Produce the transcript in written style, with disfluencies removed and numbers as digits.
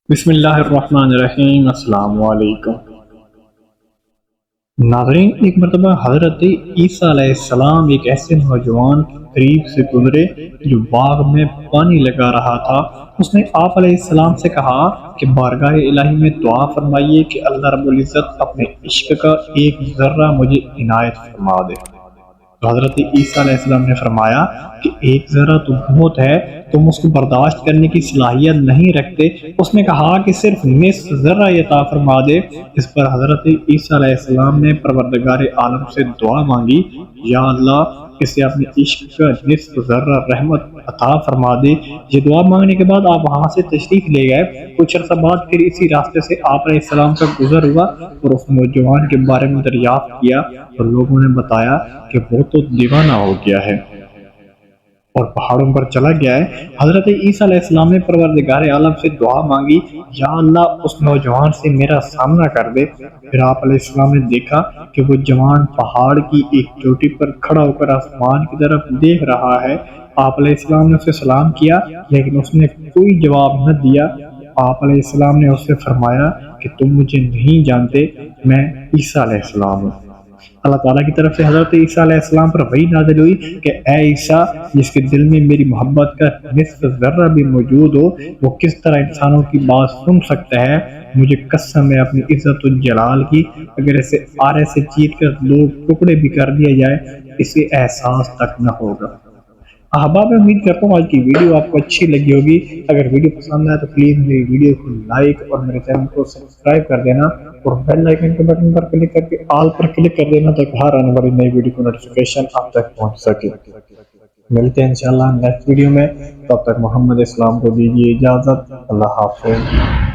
بسم اللہ الرحمن الرحیم۔ السلام علیکم ناظرین، ایک مرتبہ حضرت عیسیٰ علیہ السلام ایک ایسے نوجوان کے قریب سے گزرے جو باغ میں پانی لگا رہا تھا۔ اس نے آپ علیہ السلام سے کہا کہ بارگاہ الہی میں دعا فرمائیے کہ اللہ رب العزت اپنے عشق کا ایک ذرہ مجھے عنایت فرما دے۔ حضرت عیسیٰ علیہ السلام نے فرمایا کہ ایک ذرہ تو بہت ہے، تم اس کو برداشت کرنے کی صلاحیت نہیں رکھتے۔ اس نے کہا کہ صرف نصف ذرہ عطا فرما دے۔ اس پر حضرت عیسیٰ علیہ السلام نے پروردگار عالم سے دعا مانگی، یا اللہ اسے اپنے عشق کا نصف ذرہ رحمت عطا فرما دے۔ یہ دعا مانگنے کے بعد آپ وہاں سے تشریف لے گئے۔ کچھ عرصہ بعد پھر اسی راستے سے آپ علیہ السلام کا گزر ہوا اور اس نوجوان کے بارے میں دریافت کیا اور لوگوں نے بتایا کہ وہ تو دیوانہ ہو گیا ہے اور پہاڑوں پر چلا گیا ہے۔ حضرت عیسیٰ علیہ السلام نے پروردگار عالم سے دعا مانگی، یا اللہ اس نوجوان سے میرا سامنا کر دے۔ پھر آپ علیہ السلام نے دیکھا کہ وہ جوان پہاڑ کی ایک چوٹی پر کھڑا ہو کر آسمان کی طرف دیکھ رہا ہے۔ آپ علیہ السلام نے اسے سلام کیا لیکن اس نے کوئی جواب نہ دیا۔ آپ علیہ السلام نے اس سے فرمایا کہ تم مجھے نہیں جانتے، میں عیسیٰ علیہ السلام ہوں۔ اللہ تعالیٰ کی طرف سے حضرت عیسیٰ علیہ السلام پر وحی نازل ہوئی کہ اے عیسیٰ، جس کے دل میں میری محبت کا نصف ذرہ بھی موجود ہو، وہ کس طرح انسانوں کی بات سن سکتا ہے؟ مجھے قسم ہے اپنی عزت و جلال کی، اگر اسے آرے سے چیٹ کر دو ٹکڑے بھی کر دیا جائے اسے احساس تک نہ ہوگا۔ احباب، میں امید کرتا ہوں آج کی ویڈیو آپ کو اچھی لگی ہوگی۔ اگر ویڈیو پسند آئے تو پلیز میری ویڈیو کو لائک اور میرے چینل کو سبسکرائب کر دینا اور بیل آئیکن کے بٹن پر کلک کر کے آل پر کلک کر دینا تاکہ ہر آنے والی نئی ویڈیو کو نوٹیفیکیشن آپ تک پہنچ سکے۔ ملتے ہیں انشاءاللہ نیکسٹ ویڈیو میں، تب تک محمد اسلام کو دیجیے اجازت۔ اللہ حافظ۔